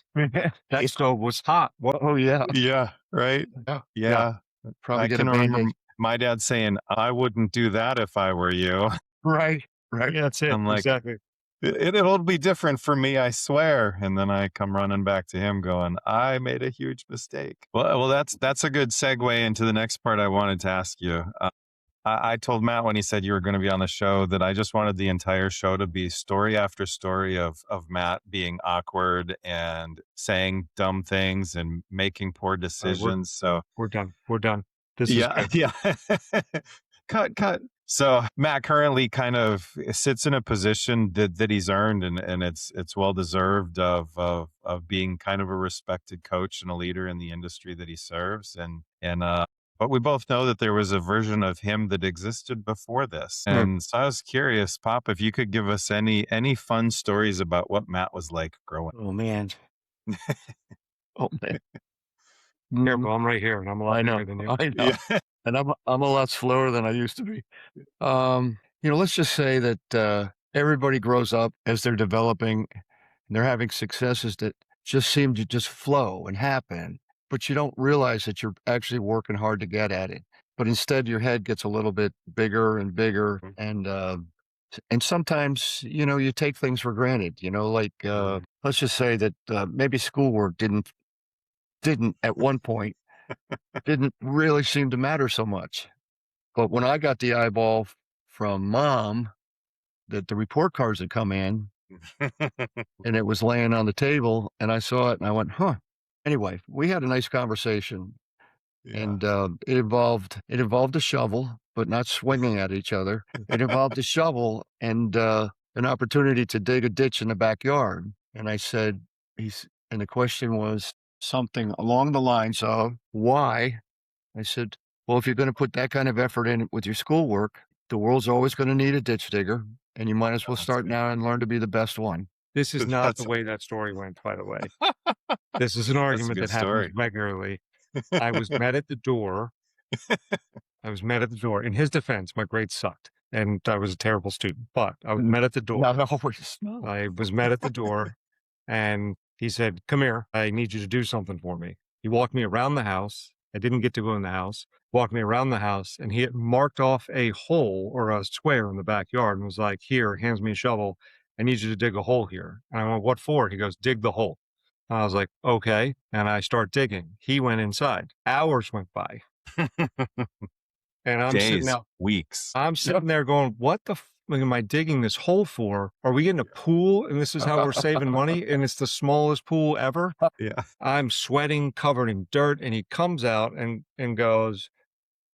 That stove was hot. What? Oh, yeah. Yeah, right. Yeah. Yeah. Yeah. Probably I get a can remember Band-Aid. my dad saying, I wouldn't do that if I were you. Right, right. Yeah, that's it. I'm like, Exactly. it'll be different for me, I swear. And then I come running back to him going, I made a huge mistake. Well, that's a good segue into the next part I wanted to ask you. I told Matt when he said you were going to be on the show that I just wanted the entire show to be story after story of Matt being awkward and saying dumb things and making poor All right, decisions. So we're done. We're done. This is yeah, good. yeah. Cut. So Matt currently kind of sits in a position that he's earned, and it's well deserved of being kind of a respected coach and a leader in the industry that he serves. And but we both know that there was a version of him that existed before this. And so I was curious, Pop, if you could give us any fun stories about what Matt was like growing up. Oh, man. Oh, man. Careful, I'm right here, and I'm a lot I know. bigger than you. I know. Yeah. And I'm a lot slower than I used to be. Let's just say that everybody grows up as they're developing and they're having successes that just seem to just flow and happen, but you don't realize that you're actually working hard to get at it. But instead, your head gets a little bit bigger and bigger, and sometimes you take things for granted. Like let's just say that maybe schoolwork didn't at one point didn't really seem to matter so much. But when I got the eyeball from mom that the report cards had come in and it was laying on the table and I saw it and I went, huh. Anyway, we had a nice conversation Yeah. and it involved a shovel, but not swinging at each other. It involved a shovel and an opportunity to dig a ditch in the backyard. And I said, and the question was something along the lines of why. I said, well, if you're going to put that kind of effort in with your schoolwork, the world's always going to need a ditch digger, and you might as well That's start good. now and learn to be the best one. This is not That's the way that story went, by the way. This is an argument good that happens story. regularly. I was met at the door. In his defense, my grades sucked, and I was a terrible student. But I was met at the door. Not always. No. I was met at the door, and he said, "Come here. I need you to do something for me." He walked me around the house. I didn't get to go in the house. Walked me around the house, and he had marked off a hole or a square in the backyard and was like, "Here," hands me a shovel. "I need you to dig a hole here." And I went, "What for?" He goes, "Dig the hole." I was like, "Okay." And I start digging. He went inside. Hours went by. And I'm sitting Days, out. weeks. I'm sitting there going, what the am I digging this hole for? Are we getting a pool? And this is how we're saving money? And it's the smallest pool ever? Yeah. I'm sweating, covered in dirt. And he comes out and goes,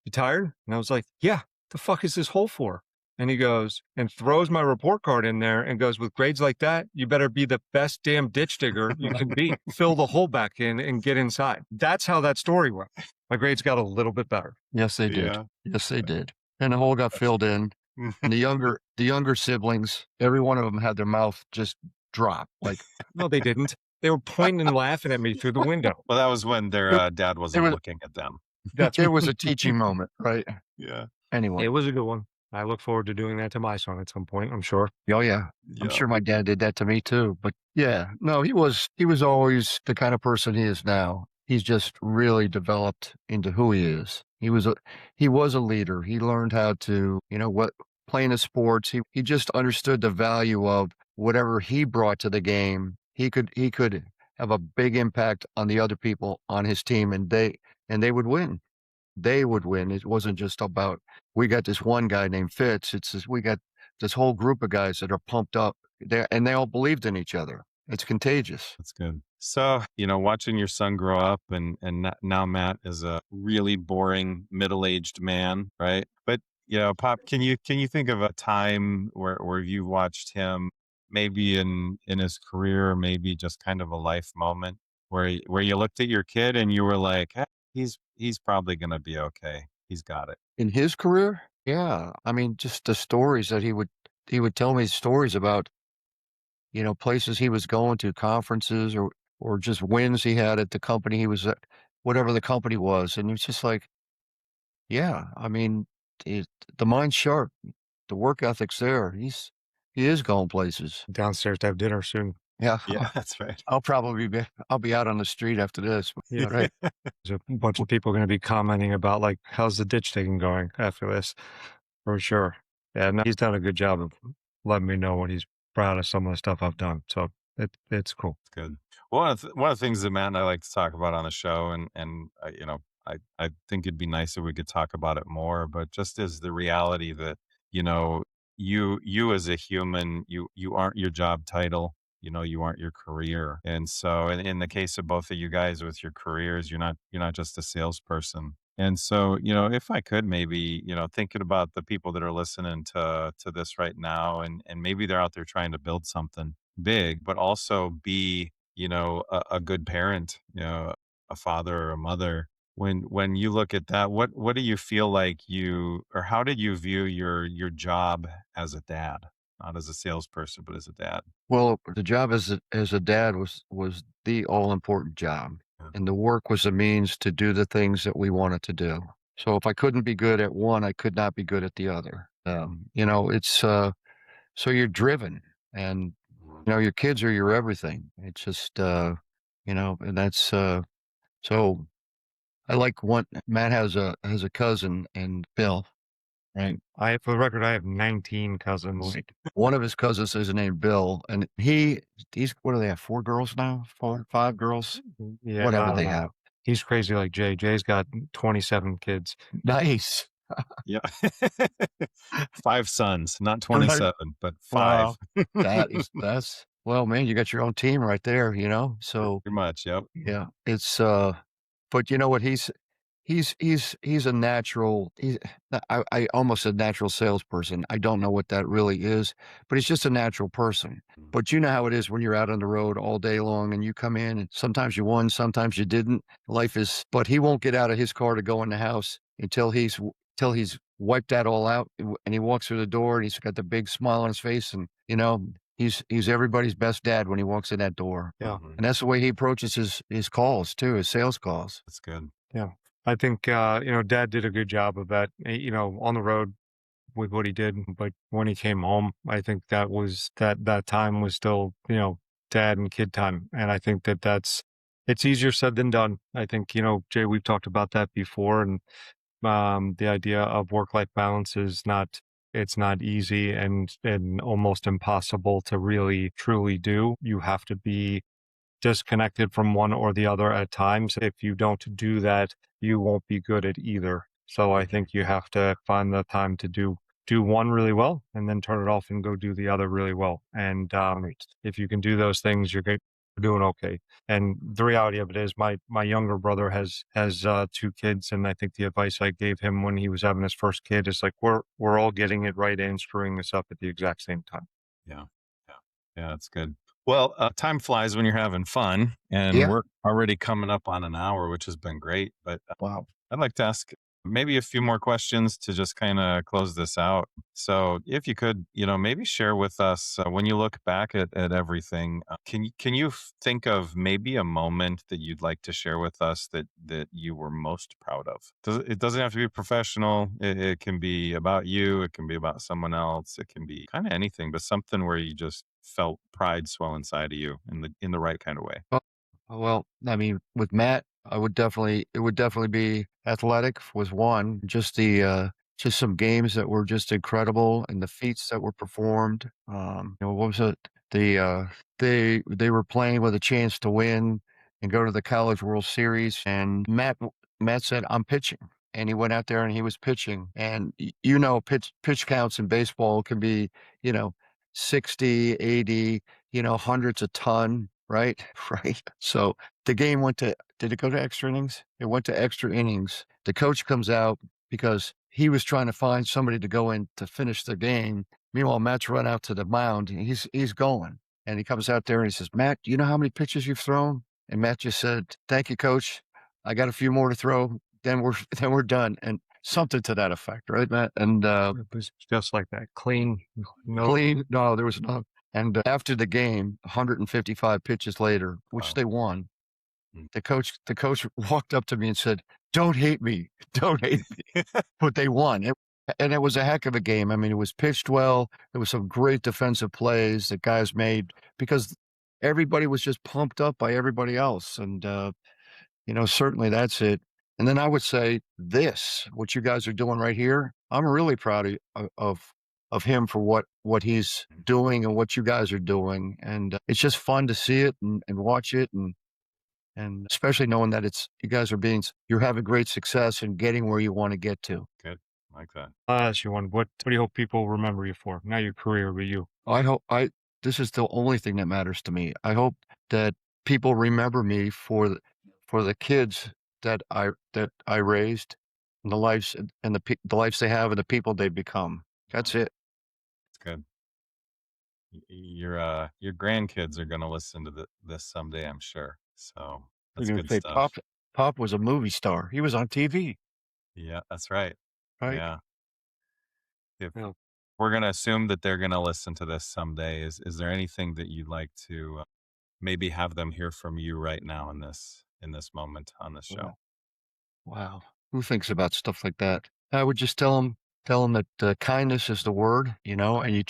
"You tired?" And I was like, "Yeah, the fuck is this hole for?" And he goes and throws my report card in there and goes, "With grades like that, you better be the best damn ditch digger you can be. Fill the hole back in and get inside." That's how that story went. My grades got a little bit better. Yes, they did. Yeah. Yes, they did. And the hole got filled in. And the younger siblings, every one of them had their mouth just drop. Like, No, they didn't. They were pointing and laughing at me through the window. Well, that was when their dad wasn't was- looking at them. it was a teaching moment, right? Yeah. Anyway. It was a good one. I look forward to doing that to my son at some point, I'm sure. Oh, yeah. I'm sure my dad did that to me too. But yeah, no, he was always the kind of person he is now. He's just really developed into who he is. He was a leader. He learned how to, playing the sports. He just understood the value of whatever he brought to the game. He could have a big impact on the other people on his team, and they would win. They would win. It wasn't just about, we got this one guy named Fitz. We got this whole group of guys that are pumped up there, and they all believed in each other. It's contagious. That's good. So, watching your son grow up and now Matt is a really boring middle-aged man, right? But, Pop, can you think of a time where you watched him maybe in his career, or maybe just kind of a life moment where you looked at your kid and you were like, he's probably gonna be okay. He's got it. In his career? Yeah, I mean, just the stories that he would tell me stories about, places he was going to, conferences or just wins he had at the company he was at, whatever the company was, and it's just like, yeah, I mean, it the mind's sharp, the work ethic's there, he is going places. Downstairs to have dinner soon. Yeah, Yeah, that's right. I'll be out on the street after this, Yeah. but, hey, There's a bunch of people gonna be commenting about, like, "How's the ditch digging going?" after this, for sure. Yeah, no, he's done a good job of letting me know when he's proud of some of the stuff I've done, so it's cool. It's good. One of the things that Matt and I like to talk about on the show, and I think it'd be nice if we could talk about it more. But just as the reality that you know you as a human, you aren't your job title. You aren't your career. And so, in the case of both of you guys with your careers, you're not just a salesperson. And so, if I could maybe, thinking about the people that are listening to this right now, and maybe they're out there trying to build something big, but also be, a good parent, a father or a mother. When you look at that, what do you feel like or how did you view your job as a dad? Not as a salesperson, but as a dad. well, the job as a dad was the all important job, Yeah. and the work was a means to do the things that we wanted to do. So if I couldn't be good at one, I could not be good at the other. It's so you're driven, and your kids are your everything. It's just and that's so I like one. Matt has a cousin and Bill, right? For the record, I have 19 cousins. Right. One of his cousins is named Bill, and he's what do they have? 4 girls now? 4, 5 girls? Yeah, Whatever they have. he's crazy like Jay. Jay's got 27 kids. Nice. Yeah. 5 sons, not Right. 27, but 5. Wow. That's well, man, you got your own team right there, So, Pretty much. Yep. yeah, it's, but you know what? He's a natural I almost said natural salesperson. I don't know what that really is, but he's just a natural person. Mm. But you know how it is when you're out on the road all day long and you come in and sometimes you won, sometimes you didn't. Life is but he won't get out of his car to go in the house till he's wiped that all out, and he walks through the door and he's got the big smile on his face and, he's everybody's best dad when he walks in that door. Yeah. Mhm. And that's the way he approaches his calls too, his sales calls. That's good. Yeah. I think, dad did a good job of that, on the road with what he did. But when he came home, I think that time was still, dad and kid time. And I think it's easier said than done. I think, Jay, we've talked about that before. And the idea of work-life balance it's not easy and almost impossible to really truly do. You have to be disconnected from one or the other at times. If you don't do that, you won't be good at either. So I think you have to find the time to do one really well and then turn it off and go do the other really well. And if you can do those things, you're doing okay. And the reality of it is my younger brother has 2 kids, and I think the advice I gave him when he was having his first kid is like we're all getting it right and screwing this up at the exact same time. Yeah. Yeah. Yeah, that's good. Well, time flies when you're having fun, and Yeah. we're already coming up on an hour, which has been great. But Wow. I'd like to ask maybe a few more questions to just kind of close this out. So, if you could, maybe share with us when you look back at everything, can you think of maybe a moment that you'd like to share with us that you were most proud of? It doesn't have to be professional. It can be about you. It can be about someone else. It can be kind of anything, but something where you just felt pride swell inside of you in the right kind of way. Well, I mean, with Matt, it would definitely be athletic was one, just some games that were just incredible and the feats that were performed. What was it? They were playing with a chance to win and go to the College World Series, and Matt said, "I'm pitching." And he went out there and he was pitching. And pitch counts in baseball can be, you know, 60, 80, hundreds a ton. right? Right. So the game went to, did it go to extra innings? It went to extra innings. The coach comes out because he was trying to find somebody to go in to finish the game. Meanwhile, Matt's run out to the mound. And he's going. And he comes out there and he says, Matt, do you know how many pitches you've thrown? And Matt just said, thank you, coach. I got a few more to throw. Then we're then we're done. And something to that effect, right, Matt? And It was just like that, clean, no. clean. No, there was no. And after the game, 155 pitches later, which Wow. they won, Mm. the coach walked up to me and said, "Don't hate me, don't hate me." But they won. And it was a heck of a game. I mean, it was pitched well. There was some great defensive plays that guys made because everybody was just pumped up by everybody else. And certainly that's it. And then I would say this, what you guys are doing right here, I'm really proud of him for what he's doing and what you guys are doing. And it's just fun to see it and watch it and especially knowing that you guys are you're having great success and getting where you want to get to. Good. Like that. I'll ask you one. What do you hope people remember you for? Not your career, but you. This is the only thing that matters to me. I hope that people remember me for the kids that I raised and the lives and the lives they have and the people they've become. That's it. It's good. Your grandkids are gonna listen to this someday, I'm sure. So You're that's gonna good say stuff. Pop was a movie star. He was on TV, Yeah, that's right. right? Yeah. If Yeah. we're gonna assume that they're gonna listen to this someday, is there anything that you'd like to maybe have them hear from you right now in this moment on this show? Wow. Wow. Who thinks about stuff like that? I would just tell them that kindness is the word, and you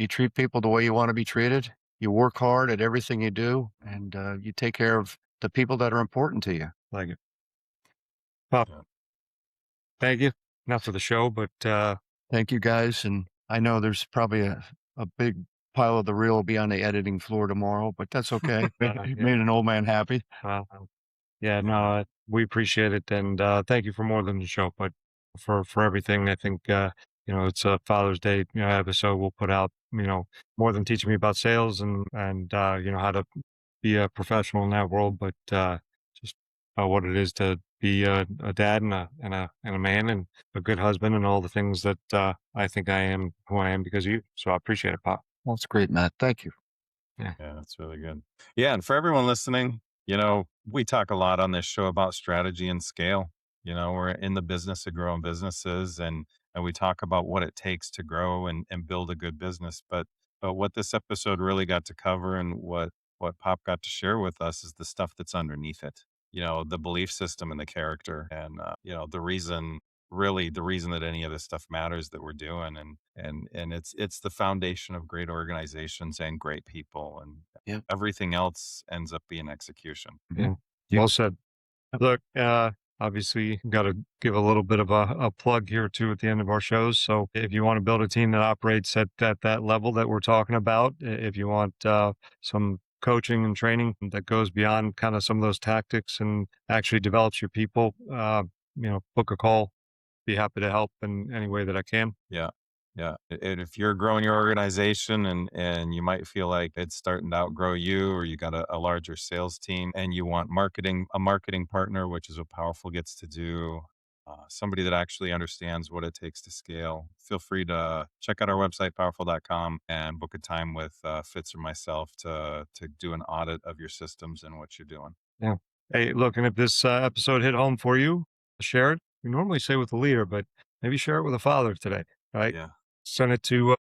treat people the way you want to be treated. You work hard at everything you do, and you take care of the people that are important to you. Like it. Well, Yeah. thank you. Not for the show, but Thank you guys, and I know there's probably a big pile of the reel will be on the editing floor tomorrow, but that's okay. Yeah. Made an old man happy. uh, yeah, Yeah. no, we appreciate it, and thank you for more than the show, but for everything. I think it's a Father's Day episode we'll put out. More than teaching me about sales and how to be a professional in that world, but just what it is to be a dad and a man and a good husband and all the things that I think I am who I am because of you. So I appreciate it, Pop. Well, it's great, Matt. Thank you. Yeah, that's really good. Yeah, and for everyone listening, we talk a lot on this show about strategy and scale. We're in the business of growing businesses and we talk about what it takes to grow and build a good business. But what this episode really got to cover and what Pop got to share with us is the stuff that's underneath it. The belief system and the character and the reason that any of this stuff matters that we're doing and it's the foundation of great organizations and great people and Yeah. everything else ends up being execution. Yeah. Yeah. Well said. Look, obviously, got to give a little bit of a plug here too at the end of our shows. So, if you want to build a team that operates at that level that we're talking about, if you want some coaching and training that goes beyond kind of some of those tactics and actually develops your people, book a call. Be happy to help in any way that I can. Yeah. Yeah. And if you're growing your organization and you might feel like it's starting to outgrow you or you got a larger sales team and you want a marketing partner, which is what Powerful gets to do, somebody that actually understands what it takes to scale, feel free to check out our website, powerful.com, and book a time with Fitz or myself to do an audit of your systems and what you're doing. Yeah. Hey, look, and if this episode hit home for you, share it. We normally say with a leader, but maybe share it with a father today, right? Yeah. Send it to a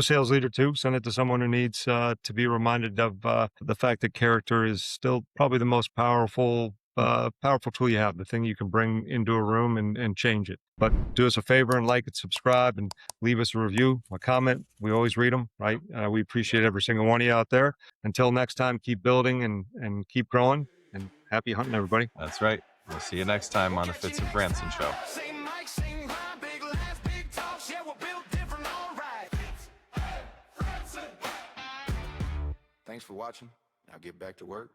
sales leader too. Send it to someone who needs to be reminded of the fact that character is still probably the most powerful tool you have. The thing you can bring into a room and change it. But do us a favor and like and subscribe and leave us a review, a comment. We always read them, right? We appreciate every single one of you out there. Until next time, keep building and keep growing. And happy hunting, everybody. That's right. We'll see you next time on the Fitz and Franson Show. Same mic, same vibe, big laughs, big talks. Yeah, we're built different, all right. Thanks for watching. Now get back to work.